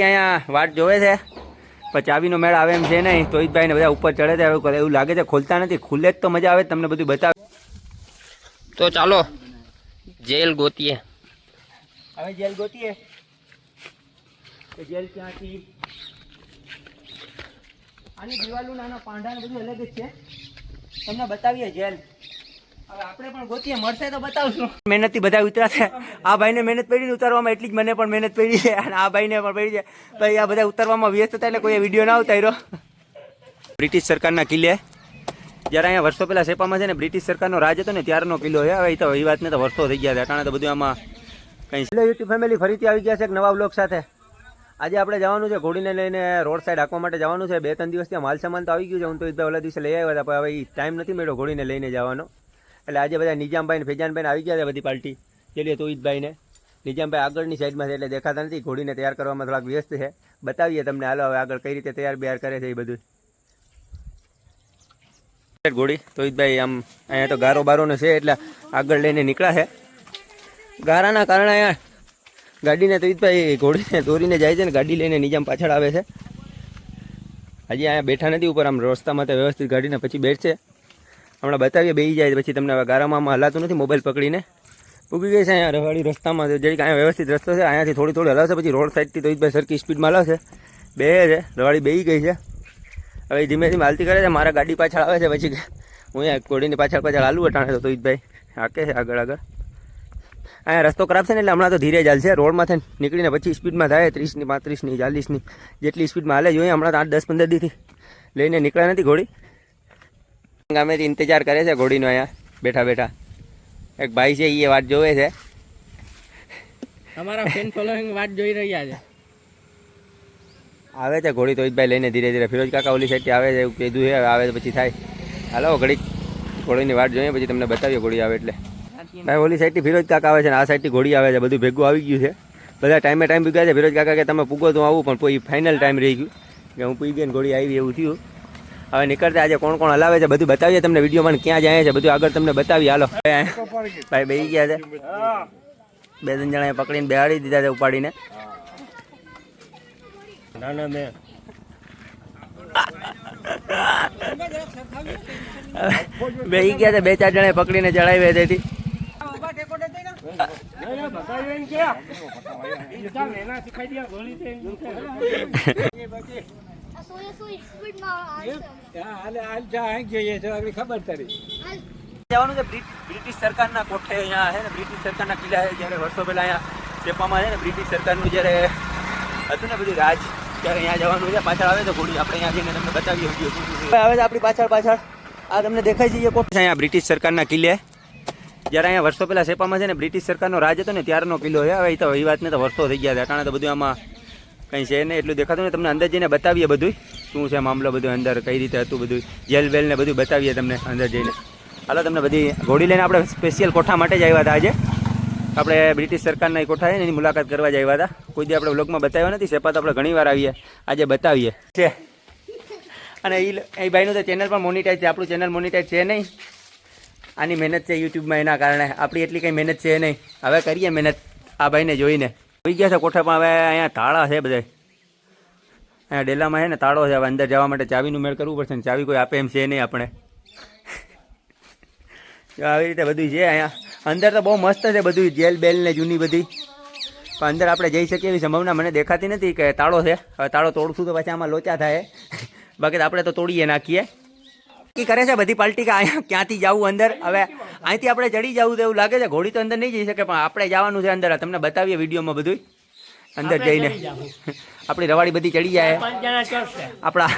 અહીંયા વાટ જોવે છે પણ ચાવીનો મેળ આવે એમ છે નહીં. તો ભાઈ ને બધા ઉપર ચડે છે, હવે એવું લાગે છે ખોલતા નથી. ખુલે જ તો મજા આવે, તમને બધું બતાવે. તો ચાલો જેલ ગોતીએ. હવે જેલ ગોતીએ. જેલ ક્યાંથી? આની દિવાલું નાના પાંડા બધું અલગ જ છે, તમને બતાવીએ જેલ. હવે આપણે પણ ગોતીએ, મળશે તો બતાવશું. મહેનતથી બધા ઉતરાશે. આ ભાઈને મહેનત પડી ને ઉતારવામાં, એટલી જ મને પણ મહેનત પડી છે અને આ ભાઈને પણ પડી છે. ભાઈ આ બધા ઉતારવામાં વ્યસ્ત હતા એટલે કોઈ વિડીયો ના ઉતાર્યો. બ્રિટિશ સરકારના કિલ્લે જ્યારે અહીંયા વર્ષો પહેલાં સેપામાં છે ને બ્રિટિશ સરકારનો રાજ હતો ને ત્યારનો કિલ્લો છે. હવે તો એ વાતને તો વર્ષો થઈ ગયા છે, અટાણે તો બધું આમાં કંઈ. યુટ્યુબ ફેમિલી ફરીથી આવી ગયા છે એક નવા બ્લોગ સાથે. આજે આપણે જવાનું છે ઘોડીને લઈને રોડ સાઈડ હાંકવા માટે જવાનું છે. 2-3 દિવસથી માલ સામાન તો આવી ગયું છે. હું તો ઓલા દિવસે લઈ આવ્યા હતા, પણ હવે ટાઈમ નથી મળ્યો ઘોડીને લઈને જવાનો. એટલે આજે બધા નિજામભાઈ ને ફેજાનભાઈ આવી ગયા છે, બધી પાર્ટી જેલી તોહિદભાઈને. નિજામભાઈ આગળની સાઈડમાં છે એટલે દેખાતા નથી. ઘોડીને તૈયાર કરવામાં થોડાક વ્યસ્ત છે. બતાવીએ તમને. હાલો હવે આગળ કઈ રીતે તૈયાર બૈયાર કરે છે એ બધું. ઘોડી તોહિદભાઈ આમ અહીંયા તો ગારો બારોનો છે એટલે આગળ લઈને નીકળ્યા છે. ગારાના કારણે અહીંયા ગાડીને તોહિદભાઈ ઘોડીને દોરીને જાય છે ને ગાડી લઈને નિજામ પાછળ આવે છે. હજી અહીંયા બેઠા નથી ઉપર, આમ રસ્તામાં તો વ્યવસ્થિત ગાડીને પછી બેઠશે. હમણાં બતાવીએ બેસી જાય પછી તમને. હવે ગારામાં હલાતું નથી, મોબાઈલ પકડીને પૂગી ગઈ છે અહીંયા રવાડી રસ્તામાં. જે અહીંયા વ્યવસ્થિત રસ્તો છે, અહીંયાથી થોડી હલાવશે પછી રોડ સાઈડથી તોહિદભાઈ સરખી સ્પીડમાં હલાવશે. બે છે રવાડી બેસી ગઈ છે. હવે ધીમે ધીમે હાલતી કરે છે. મારા ગાડી પાછળ આવે છે, પછી હું અહીંયા ઘોડીની પાછળ હાલું અટાણે તો તોહિદભાઈ હાકે છે આગળ. અહીંયા રસ્તો ખરાબ છે ને એટલે હમણાં તો ધીરે ચાલશે. રોડમાંથી નીકળીને પછી સ્પીડમાં થાય 30ની 35ની 40ની જેટલી સ્પીડમાં હાલે જોઈએ. હમણાં તો 8-10-15 દીથી લઈને નીકળ્યા નથી ઘોડી. ગામેથી ઇંતજાર કરે છે ઘોડીનો અહીંયા બેઠા બેઠા. એક ભાઈ છે એ વાટ જોવે છે. અમારા ફેન ફોલોઈંગ વાટ જોઈ રહ્યા છે. આવે છે ઘોડી તોહિદભાઈ લઈને ધીરે ધીરે. ફિરોજ કાકા ઓલી સાઈડથી આવે છે એવું કીધું છે. આવે તો પછી થાય. હાલો ઘડીક ઘોડીની વાટ જોઈએ પછી તમને બતાવીએ ઘોડી આવે એટલે. ભાઈ ઓલી સાઈડથી ફિરોજ કાકા આવે છે ને આ સાઈડથી ઘોડી આવે છે. બધું ભેગું આવી ગયું છે. બધા ટાઈમે ટાઈમ ભેગા છે. ફિરોજ કાકા કે તમે પૂગો તો આવું, પણ કોઈ ફાઇનલ ટાઈમ રહી ગયું કે હું પૂગી ગઈ ને ઘોડી આવી એવું થયું. હવે નીકળતા આજે કોણ કોણ હલાવે છે બધું બતાવીએ તમને વિડીયોમાં. ક્યાં જાય છે બધું આગળ તમને બતાવીએ. હાલો ભાઈ બેસી ગયા છે. 2-3 જણા પકડીને બેહાડી દીધા છે ઉપાડીને. બેસી ગયા છે. 2-4 જણા પકડીને ચડાવી હતી. જવાનું છે બ્રિટિશ સરકારના કોઠે. અહીંયા છે ને બ્રિટિશ સરકારના કિલ્લા છે. જ્યારે વર્ષો પહેલા અહીંયા સેપામાં છે ને બ્રિટિશ સરકારનું જ્યારે હતું ને બધું રાજ, ત્યારે અહીંયા જવાનું છે. પાછળ આવે તો ઘોડી આપણે અહીંયા જઈને તમને બતાવીએ. આવે છે આપણી પાછળ. આ તમને દેખાય છે એ કોઠે અહીંયા બ્રિટિશ સરકારના કિલ્લે. જ્યારે અહીંયા વર્ષો પહેલા સેપામાં છે ને બ્રિટિશ સરકારનો રાજ હતો ને ત્યારનો કિલ્લો છે. હવે તો એ વાતને તો વર્ષો થઈ ગયા છે. અટાણે તો બધું આમાં કંઈ છે નહીં, એટલું દેખાતું ને. તમને અંદર જઈને બતાવીએ બધું શું છે મામલો, બધું અંદર કઈ રીતે હતું, બધું જેલ બેલ ને બધું બતાવીએ તમને અંદર જઈને. હાલો તમને બધી ઘોડી લઈને આપણે સ્પેશિયલ કોઠા માટે જ આવ્યા હતા. આજે આપણે બ્રિટિશ સરકારના કોઠા છે ને એની મુલાકાત કરવા જ આવ્યા હતા. કોઈ દી આપણે વ્લોગમાં બતાવ્યા નથી. સેપા તો આપણે ઘણી વાર આવીએ, આજે બતાવીએ છે. અને એ ભાઈનું તો ચેનલ પણ મોનિટાઈઝ છે. આપણું ચેનલ મોનિટાઈઝ છે નહીં. આની મહેનત છે યુટ્યુબમાં, એના કારણે. આપણી એટલી કંઈ મહેનત છે નહીં. હવે કરીએ મહેનત આ ભાઈને જોઈને. હોઈ ગયા છે કોઠા પણ. હવે અહીંયા તાળા છે બધા. અહીંયા ડેલામાં છે ને તાળો છે. હવે અંદર જવા માટે ચાવીનું મેળ કરવું પડશે ને ચાવી કોઈ આપે એમ છે નહીં આપણે. આવી રીતે બધું છે અહીંયા. અંદર તો બહુ મસ્ત છે બધું, જેલ બેલ ને જૂની બધી. પણ અંદર આપણે જઈ શકીએ એવી સંભાવના મને દેખાતી નથી કે તાળો છે. હવે તાળો તોડશું તો પછી આમાં લોચા થાય. બાકી તો આપણે તો તોડીએ નાખીએ. નક્કી કરે છે બધી પાર્ટી કે અહીંયા ક્યાંથી જવું અંદર. હવે અહીંથી આપણે ચડી જવું તો એવું લાગે છે. ઘોડી તો અંદર નહીં જઈ શકે, પણ આપણે જવાનું છે અંદર. તમને બતાવીએ વિડીયોમાં બધું અંદર જઈને. આપણી રવાડી બધી ચડી જાય. આપણા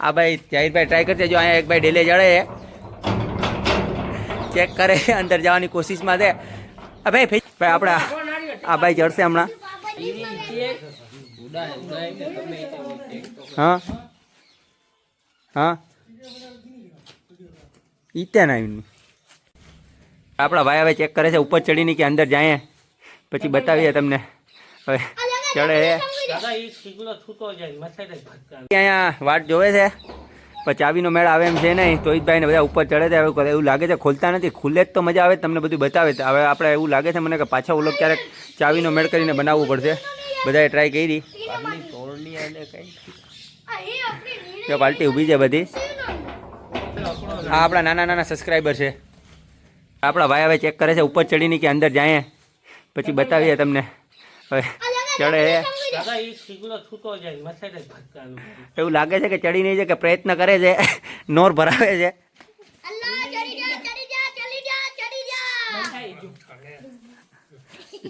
આ ભાઈ જાહિરભાઈ ટ્રાય કરશે. જો અહીંયા એક ભાઈ ડેલે ચડે ચેક કરે અંદર જવાની કોશિશમાં છે. ભાઈ આપણે આ ભાઈ ચડશે હમણાં. હા હા ઈત્યા ના આપણા ભાઈ હવે ચેક કરે છે ઉપર ચડીને કે અંદર જાય પછી બતાવીએ તમને. હવે ચડે અહીંયા વાટ જોવે છે પણ ચાવીનો મેળ આવે એમ છે નહીં. તોહિદભાઈ ને બધા ઉપર ચડે છે. હવે એવું લાગે છે ખોલતા નથી. ખુલે જ તો મજા આવે, તમને બધું બતાવે. હવે આપણે એવું લાગે છે મને કે પાછા ઓલો ક્યારેક ચાવીનો મેળ કરીને બનાવવું પડશે. બધાએ ટ્રાય કરી. જો પાર્ટી ઊભી છે બધી. આ આપણા નાના નાના સબસ્ક્રાઈબર છે. આપણા ભાઈ હવે ચેક કરે છે ઉપર ચડીને કે અંદર જાય પછી બતાવીએ તમને. હવે ચડે એવું લાગે છે કે ચડી નહીં છે કે પ્રયત્ન કરે છે, નોર ભરાવે છે.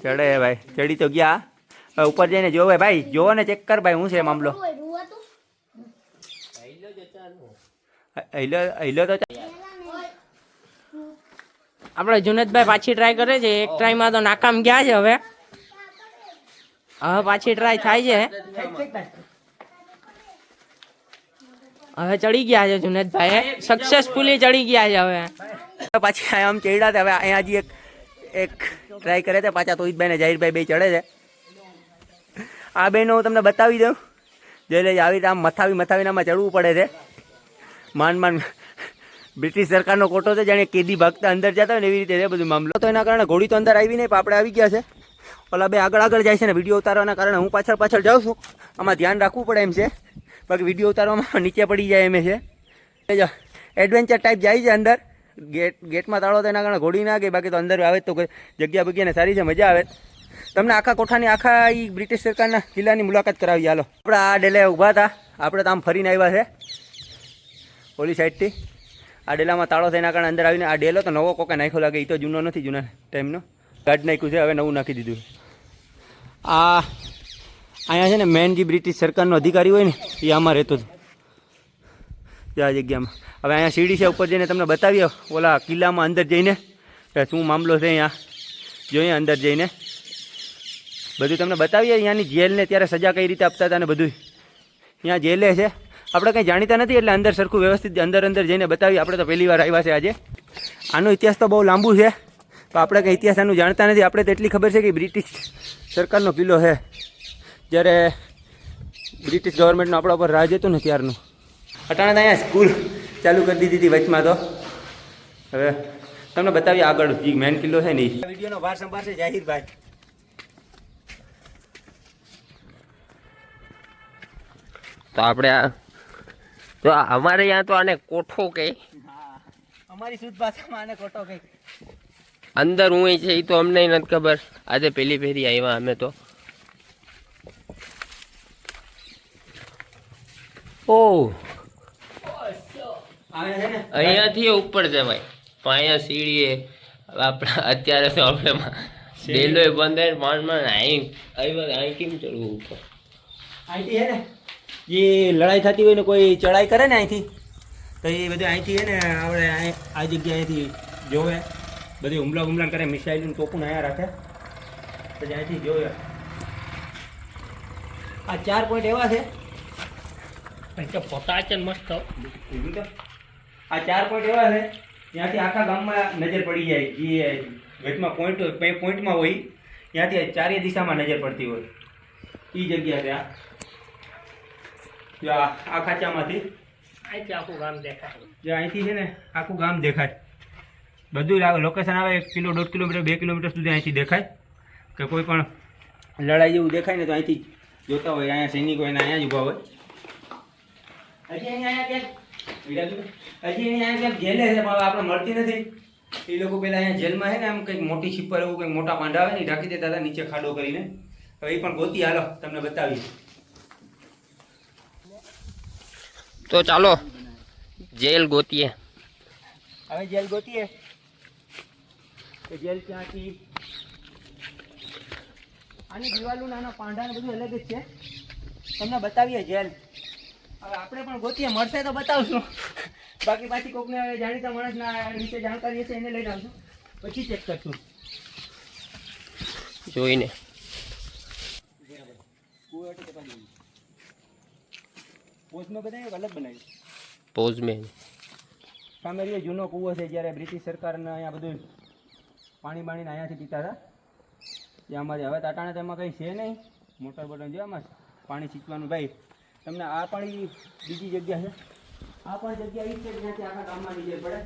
ચડે ભાઈ, ચડી તો ગયા. હવે ઉપર જઈને જોવે ભાઈ, જોવો ને ચેક કર ભાઈ, શું છે મામલો. હિલો તો આપણે જુનેદભાઈ પાછી ટ્રાય કરે છે. એક ટ્રાયમાં તો નાકામ ગયા છે. હવે પાછી ટ્રાય થાય છે. હવે ચડી ગયા છે જુનેદભાઈ, સક્સેસફુલી ચડી ગયા છે. હવે પાછી આમ ચડ્યા હતા. હવે અહીંયા હજી એક ટ્રાય કરે છે પાછા. તોહિતભાઈ ને જાહીરભાઈ બે ચડે છે. આ બેનો હું તમને બતાવી દઉં. જેલે આવી રીતે આમ મથાવીને આમાં ચડવું પડે છે. માંડ બ્રિટિશ સરકારનો કોટો છે, જાણે કેદી ભાગતા અંદર જતા હોય ને એવી રીતે છે બધું મામલો. તો એના કારણે ઘોડી તો અંદર આવી નહીં, પણ આપણે આવી ગયા છે. ઓલા બે આગળ જાય છે ને વિડીયો ઉતારવાના કારણે હું પાછળ જાઉં છું. આમાં ધ્યાન રાખવું પડે એમ છે, બાકી વિડીયો ઉતારવામાં નીચે પડી જાય એમ છે. એડવેન્ચર ટાઈપ જાય છે અંદર. ગેટમાં તાળો તો એના કારણે ઘોડી ના ગઈ, બાકી તો અંદર આવે તો જગ્યા બગ્યાને સારી છે, મજા આવે. તમને આખા કોઠાની આખા એ બ્રિટિશ સરકારના કિલ્લાની મુલાકાત કરાવી. હાલો આપણે આ ડેલે ઊભા હતા. આપણે તો આમ ફરીને આવ્યા છે ઓલી સાઈડથી. આ ડેલામાં તાળો થઈને કારણે અંદર આવીને. આ ડેલો તો નવો કોકે નાખ્યો લાગે, એ તો જૂનો નથી, જૂના ટાઈમનો ગાઢ નાખ્યું છે, હવે નવું નાખી દીધું. આ અહીંયા છે ને મેન જે બ્રિટિશ સરકારનો અધિકારી હોય ને એ આમાં રહેતો હતો આ જગ્યામાં. હવે અહીંયા સીડી છે, ઉપર જઈને તમને બતાવીએ ઓલા કિલ્લામાં અંદર જઈને શું મામલો છે. અહીંયા જોઈએ અંદર જઈને બધું તમને બતાવીએ. અહીંયાની જેલને ત્યારે સજા કઈ રીતે આપતા હતા ને બધું અહીંયા જેલે છે. આપણે કંઈ જાણીતા નથી એટલે અંદર સરખું વ્યવસ્થિત અંદર જઈને બતાવીએ. આપણે તો પહેલી વાર આવ્યા છે આજે. આનો ઇતિહાસ તો બહુ લાંબુ છે, તો આપણે કંઈ ઇતિહાસ આનું જાણતા નથી. આપણે તો એટલી ખબર છે કે બ્રિટિશ સરકારનો કિલ્લો છે, જ્યારે બ્રિટિશ ગવર્મેન્ટનો આપણા ઉપર રાજ હતું ને ત્યારનું. અટાણે તો અહીંયા સ્કૂલ ચાલુ કરી દીધી હતી વચમાં. તો હવે તમને બતાવીએ આગળ જે મેન કિલ્લો છે ને એ. વિડીયોનો ભાર સંભાળશે જાહીરભાઈ. તો આપણે તો અમારે यहाँ તો આને કોઠો કહે. અમારી શુદ્ધ ભાષામાં આને કોઠો કહે. અંદર હું છે એ તો અમને નથી ખબર. આજે પહેલી ફેરી આવ્યા અમે તો. ઓહ, અહીંયાથી ઉપર જવાય, પણ અહીંયા સીડીએ આપણા અત્યારે તો આપણે ડેલો બંધ માંડ અહીં કેમ ચડવું ઉપર. અહીંથી હે ને જે લડાઈ થતી હોય ને કોઈ ચડાઈ કરે ને અહીંથી, તો એ બધું અહીંથી હે ને આપણે આ જગ્યા અહીંથી જોવે. બધી હુમલા કરે, મિસાઇલ તોપું અહીંયા રાખે, પછી અહીંથી જોવે. આ 4 પોઈન્ટ એવા છે પોતા છે મસ્ત. આ 4 પોઈન્ટ એવા છે ત્યાંથી આખા ગામમાં નજર પડી જાય. જે ગેટમાં પોઈન્ટમાં હોય ત્યાંથી ચારે દિશામાં નજર પડતી હોય એ જગ્યા છે. આ ખાંચામાંથી અહીંથી આખું ગામ દેખાય. જે અહીંથી છે ને આખું ગામ દેખાય. બધું લોકેશન આવે 1 કિલો 1.5 કિલોમીટર 2 કિલોમીટર સુધી અહીંથી દેખાય. કે કોઈ પણ લડાઈ જેવું દેખાય ને તો અહીંથી જોતા હોય. અહીંયા સૈનિકો એના અહીંયા જ ઊભા હોય. હજી અહીંયા ક્યાંક જેલે છે, પણ આપણે મળતી નથી. એ લોકો પેલા અહીંયા જેલમાં છે ને આમ કંઈક મોટી છીપર એવું કંઈક મોટા પાંડા આવે ને ઢાંકી દેતા હતા નીચે ખાડો કરીને. હવે એ પણ ગોતી. હાલો તમને બતાવીએ. તો ચાલો જેલ ગોતીએ. હવે જેલ ગોતીએ કે જેલ ક્યાંથી. આની દિવાલું નાના પાંડા બધું અલગ જ છે. તમને બતાવીએ જેલ. હવે આપણે પણ ગોતીએ, મળશે તો બતાવશું. બાકી પાછી કોકને જાણીતા માણસના વિશે જાણકારી હશે એને લઈને આવશું, પછી ચેક કરશું જોઈને. પોઝમાં બનાવ્યું અલગ બનાવ્યું. પોઝ મેં સામે રહ્યો જૂનો કૂવો છે, જ્યારે બ્રિટિશ સરકારને અહીંયા બધું પાણીને અહીંયાથી પીતા હતા. ત્યાં હવે તાટાણે તેમાં કંઈ છે નહીં. મોટર બોટર જો આમાં પાણી છીંચવાનું. ભાઈ તમને આ પણ બીજી જગ્યા છે. આ પણ જગ્યા એ જ છે જ્યાંથી આખા ગામમાં નજર પડે.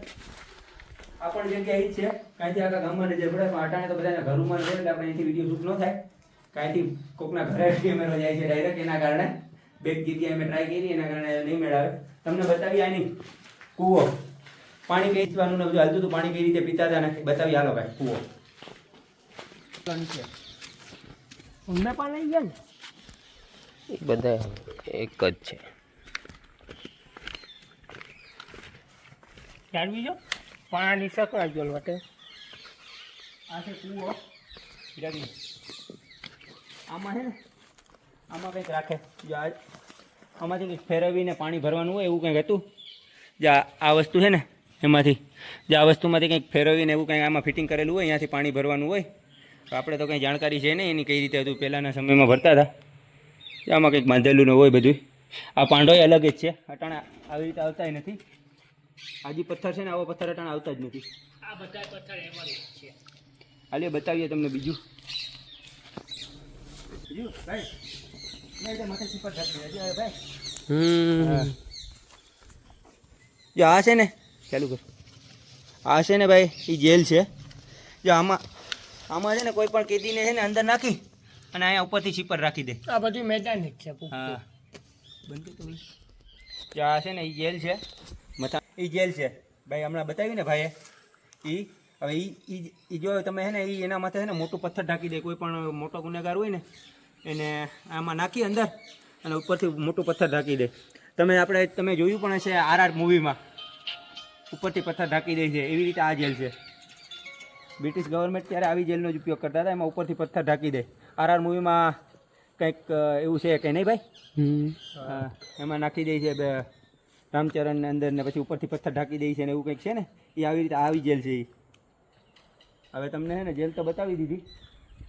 આ પણ જગ્યા એ જ છે કાંઈથી આખા ગામમાં નજર પડે. પણ અટાણે તો બધાના ઘરોમાં રહે એટલે આપણે અહીંથી વિડીયો શૂટ ન થાય. કાંઈથી કોકના ઘરે કેમેરો જાય છે ડાયરેક્ટ, એના કારણે બે જગ્યાએ અમે ટ્રાય કરી એના કારણે નહીં મેળાવે. તમને બતાવી આની કૂવો, પાણી વેચવાનું ને બધું હાલતું હતું, પાણી કઈ રીતે પીતા હતા ને બતાવી. હાલો ભાઈ કૂવો ઊંડા પાણી ગયા ને એ બધા એક જ છે. જાળવી જો પાણી સકડા જોલ માટે આ છે કૂવો. રવિ આમાં છે ને આમાં કંઈક રાખે જો આમાંથી કંઈક ફેરવીને પાણી ભરવાનું હોય એવું કંઈક હતું. જે આ વસ્તુ છે ને એમાંથી જે આ વસ્તુમાંથી કંઈક ફેરવીને એવું કંઈક આમાં ફિટિંગ કરેલું હોય, અહીંયાથી પાણી ભરવાનું હોય. તો આપણે તો કંઈ જાણકારી છે નહીં એની કઈ રીતે હતું. પહેલાંના સમયમાં ભરતા હતા. આમાં કંઈક બાંધેલું ને હોય બધું. આ પાંડોય અલગ જ છે. અટાણા આવી રીતે આવતાય નથી. આજી પથ્થર છે ને આવો પથ્થર અટાણા આવતા જ નથી. આ બધા પથ્થર એમાં છે. હાલે બતાવીએ તમને બીજું. બીજું ભાઈ માથે સિપર ભાઈ જો આ છે ને ચાલુ કર. આ છે ને ભાઈ એ જેલ છે. જો આમાં છે ને કોઈ પણ કેદીને છે ને અંદર નાખી અને અહીંયા ઉપરથી સિપર રાખી દે. આ બધું મેદાન જ છે. હા બનતું તો જો આ છે ને એ જેલ છે. મથા એ જેલ છે ભાઈ. હમણાં બતાવ્યું ને ભાઈએ એ હવે એ જો તમે છે ને એ એના માથે છે ને મોટું પથ્થર ઢાંકી દે. કોઈ પણ મોટો ગુનેગાર હોય ને એને આમાં નાખી અંદર અને ઉપરથી મોટું પથ્થર ઢાંકી દે. તમે જોયું પણ હશે RR મૂવીમાં ઉપરથી પથ્થર ઢાંકી દે છે. એવી રીતે આ જેલ છે. બ્રિટિશ ગવર્મેન્ટ ત્યારે આવી જેલનો જ ઉપયોગ કરતા હતા. એમાં ઉપરથી પથ્થર ઢાંકી દે. RR મૂવીમાં કંઈક એવું છે કે નહીં ભાઈ? હા એમાં નાખી દે છે રામચરણને અંદર ને પછી ઉપરથી પથ્થર ઢાંકી દે છે ને એવું કંઈક છે ને એ આવી રીતે આવી જેલ છે. હવે તમને છે ને જેલ તો બતાવી દીધી.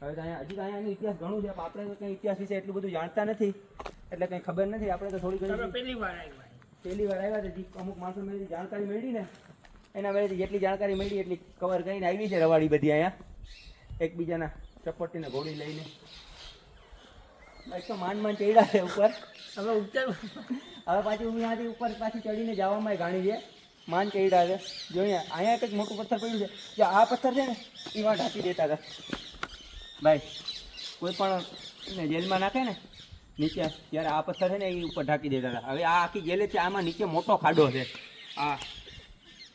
હવે તો અહીંયા હજી તો અહીંયાનો ઇતિહાસ ઘણું છે. આપણે તો કંઈ ઇતિહાસ વિશે એટલું બધું જાણતા નથી એટલે કંઈ ખબર નથી. આપણે તો થોડી ઘણી પહેલી વાર આવ્યા હતી. અમુક માણસો મેં જાણકારી મેળવી ને એના વેળેથી જેટલી જાણકારી મળી એટલી કવર કરીને આવી છે રવાડી બધી અહીંયા એકબીજાના ચપટીને ઘોડી લઈને. તો માંડ ચડ્યા છે ઉપર. હવે ઉત્તર હવે પાછી અહીંયાથી ઉપર પાછી ચડીને જવામાં ઘાણી છે. માંડ ચડ્યા છે. જો અહીંયા કંઈક મોટું પથ્થર પડ્યું છે. જે આ પથ્થર છે ને એમાં ઢાંકી દેતા હતા ભાઈ. કોઈ પણ જેલમાં નાખે ને નીચે ત્યારે આ પથ્થર છે ને એ ઉપર ઢાંકી દેતા હતા. હવે આ આખી જેલ છે. આમાં નીચે મોટો ખાડો છે. આ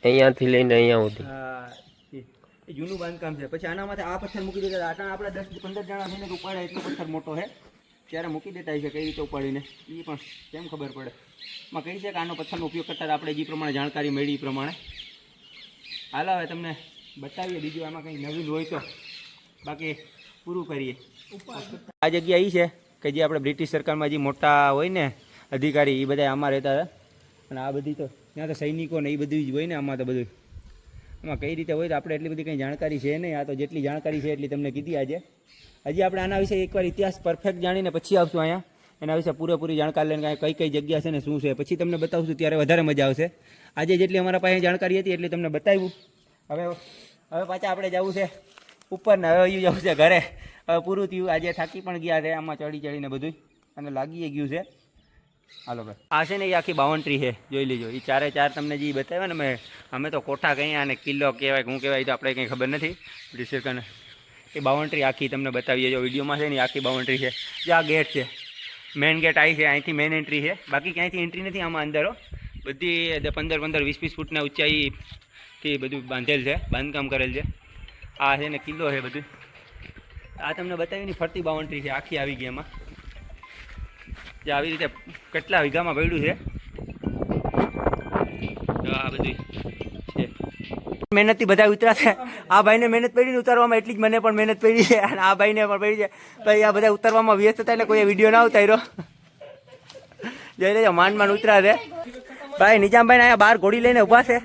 અહીંયાથી લઈને અહીંયા સુધી એ જૂનું બાંધકામ છે. પછી આના માથે આ પથ્થર મૂકી દેતા હતા. આપણે 10-15 જણા થઈને ઉપાડે એટલો પથ્થર મોટો છે ત્યારે મૂકી દેતા છે. કઈ રીતે ઉપાડીને એ પણ કેમ ખબર પડે. એમાં કહી છે કે આનો પથ્થરનો ઉપયોગ કરતા હતા. આપણે જે પ્રમાણે જાણકારી મળી એ પ્રમાણે. હાલ હવે તમને બતાવીએ બીજું આમાં કંઈ નવીન હોય તો. બાકી પૂરું કરીએ. આ જગ્યા એ છે કે જે આપણે બ્રિટિશ સરકારમાં જે મોટા હોય ને અધિકારી એ બધા આમાં રહેતા હતા. અને આ બધી તો ત્યાં તો સૈનિકો ને એ બધું જ હોય ને આમાં તો બધું. આમાં કઈ રીતે હોય તો આપણે એટલી બધી કંઈ જાણકારી છે નહીં. આ તો જેટલી જાણકારી છે એટલી તમને કીધી આજે. હજી આપણે આના વિશે એકવાર ઇતિહાસ પરફેક્ટ જાણીને પછી આવશું અહીંયા. એના વિશે પૂરેપૂરી જાણકારી લઈને કઈ કઈ જગ્યા છે ને શું છે પછી તમને બતાવશું ત્યારે વધારે મજા આવશે. આજે જેટલી અમારા પાસે જાણકારી હતી એટલી તમને બતાવ્યું. હવે પાછા આપણે જવું છે ઉપર ને હવે જવું છે ઘરે. હવે પૂરું થયું. આજે થાકી પણ ગયા છે આમાં ચડીને બધું અને લાગી ગયું છે. હાલો ભાઈ આ છે ને એ આખી બાઉન્ડ્રી છે. જોઈ લેજો. એ ચારે ચાર તમને જે બતાવ્યા ને અમે તો કોઠા કહીએ અને કિલ્લો કહેવાય શું કહેવાય તો આપણે કંઈ ખબર નથી. બ્રિટિશ સરકારને એ બાઉન્ડ્રી આખી તમને બતાવીએ. જો વિડીયોમાં છે ને આખી બાઉન્ડ્રી છે. જે આ ગેટ છે મેઇન ગેટ આવી છે. અહીંથી મેઇન એન્ટ્રી છે. બાકી ક્યાંયથી એન્ટ્રી નથી આમાં અંદરો. બધી 15-20 ફૂટના ઊંચાઈથી બધું બાંધેલ છે. બાંધકામ કરેલ છે. આ છે ને કિલ્લો છે બધું. આ તમને બતાવીને ફરતી બાઉન્ડ્રી છે આખી આવી ગઈ એમાં. જે આવી રીતે કેટલા વીઘામાં પડ્યું છે. આ બધું છે. મહેનતથી બધા ઉતરાશે. આ ભાઈને મહેનત પડી ને ઉતારવામાં એટલી જ મને પણ મહેનત પડી છે અને આ ભાઈને પણ પડી છે. ભાઈ આ બધા ઉતારવામાં વ્યસ્ત હતા એટલે કોઈ વિડીયો ના ઉતાર્યો. જોઈ લેજો માંડ ઉતરા છે ભાઈ. નિજામભાઈ અહીંયા બહાર ઘોડી લઈને ઊભા છે.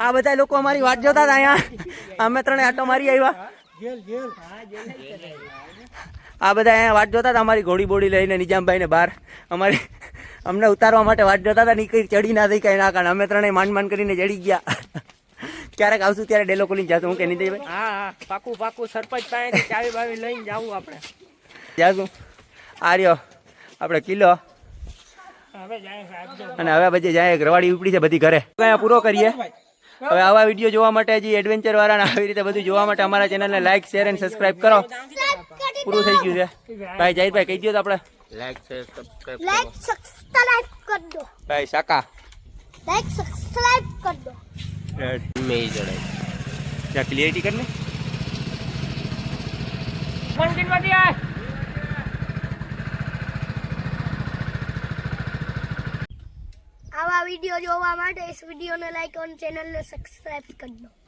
આ બધા લોકો અમારી વાત જોતા હતા અહીંયા. અમે ત્રણે આટો મારી આવ્યા. આ બધા અહીંયા વાટ જોતા હતા અમારી ઘોડી બોડી લઈને નિજામભાઈને બહાર અમને ઉતારવા માટે વાટ જોતા હતા. ની કઈ ચડી ના થઈ કઈ ના કારણ અમે ત્રણે માંડ કરીને ચડી ગયા. ક્યારેક આવશું ત્યારે ડેલો ખોલીને જાશું. હું કે નહીં ભાઈ? હા પાકું સરપંચ પાસે ચાવી બાવી લઈને જાવું આપણે જાશું. આ રહ્યો આપણે કિલ્લો. અને હવે પછી જાય રવાડી ઉપડી છે બધી ઘરે. અહીંયા પૂરો કરીએ. હવે આવા વિડીયો જોવા માટે હજી એડવેન્ચર વાળાને આવી રીતે બધું જોવા માટે અમારા ચેનલને લાઈક શેર અને સબસ્ક્રાઇબ કરો. પૂરું થઈ ગયું છે ભાઈ. જાહિરભાઈ કહી દો તો આપણે લાઈક છે સબસ્ક્રાઇબ લાઈક સબસ્ક્રાઇબ कर दो ભાઈ શાકા लाइक सब्सक्राइब कर दो મેં જણાય ત્યાં ક્લિયરિટી કરી લે આવા વિડિયો જોવા માટે इस वीडियो ने लाइक और चैनल ने सब्सक्राइब कर दो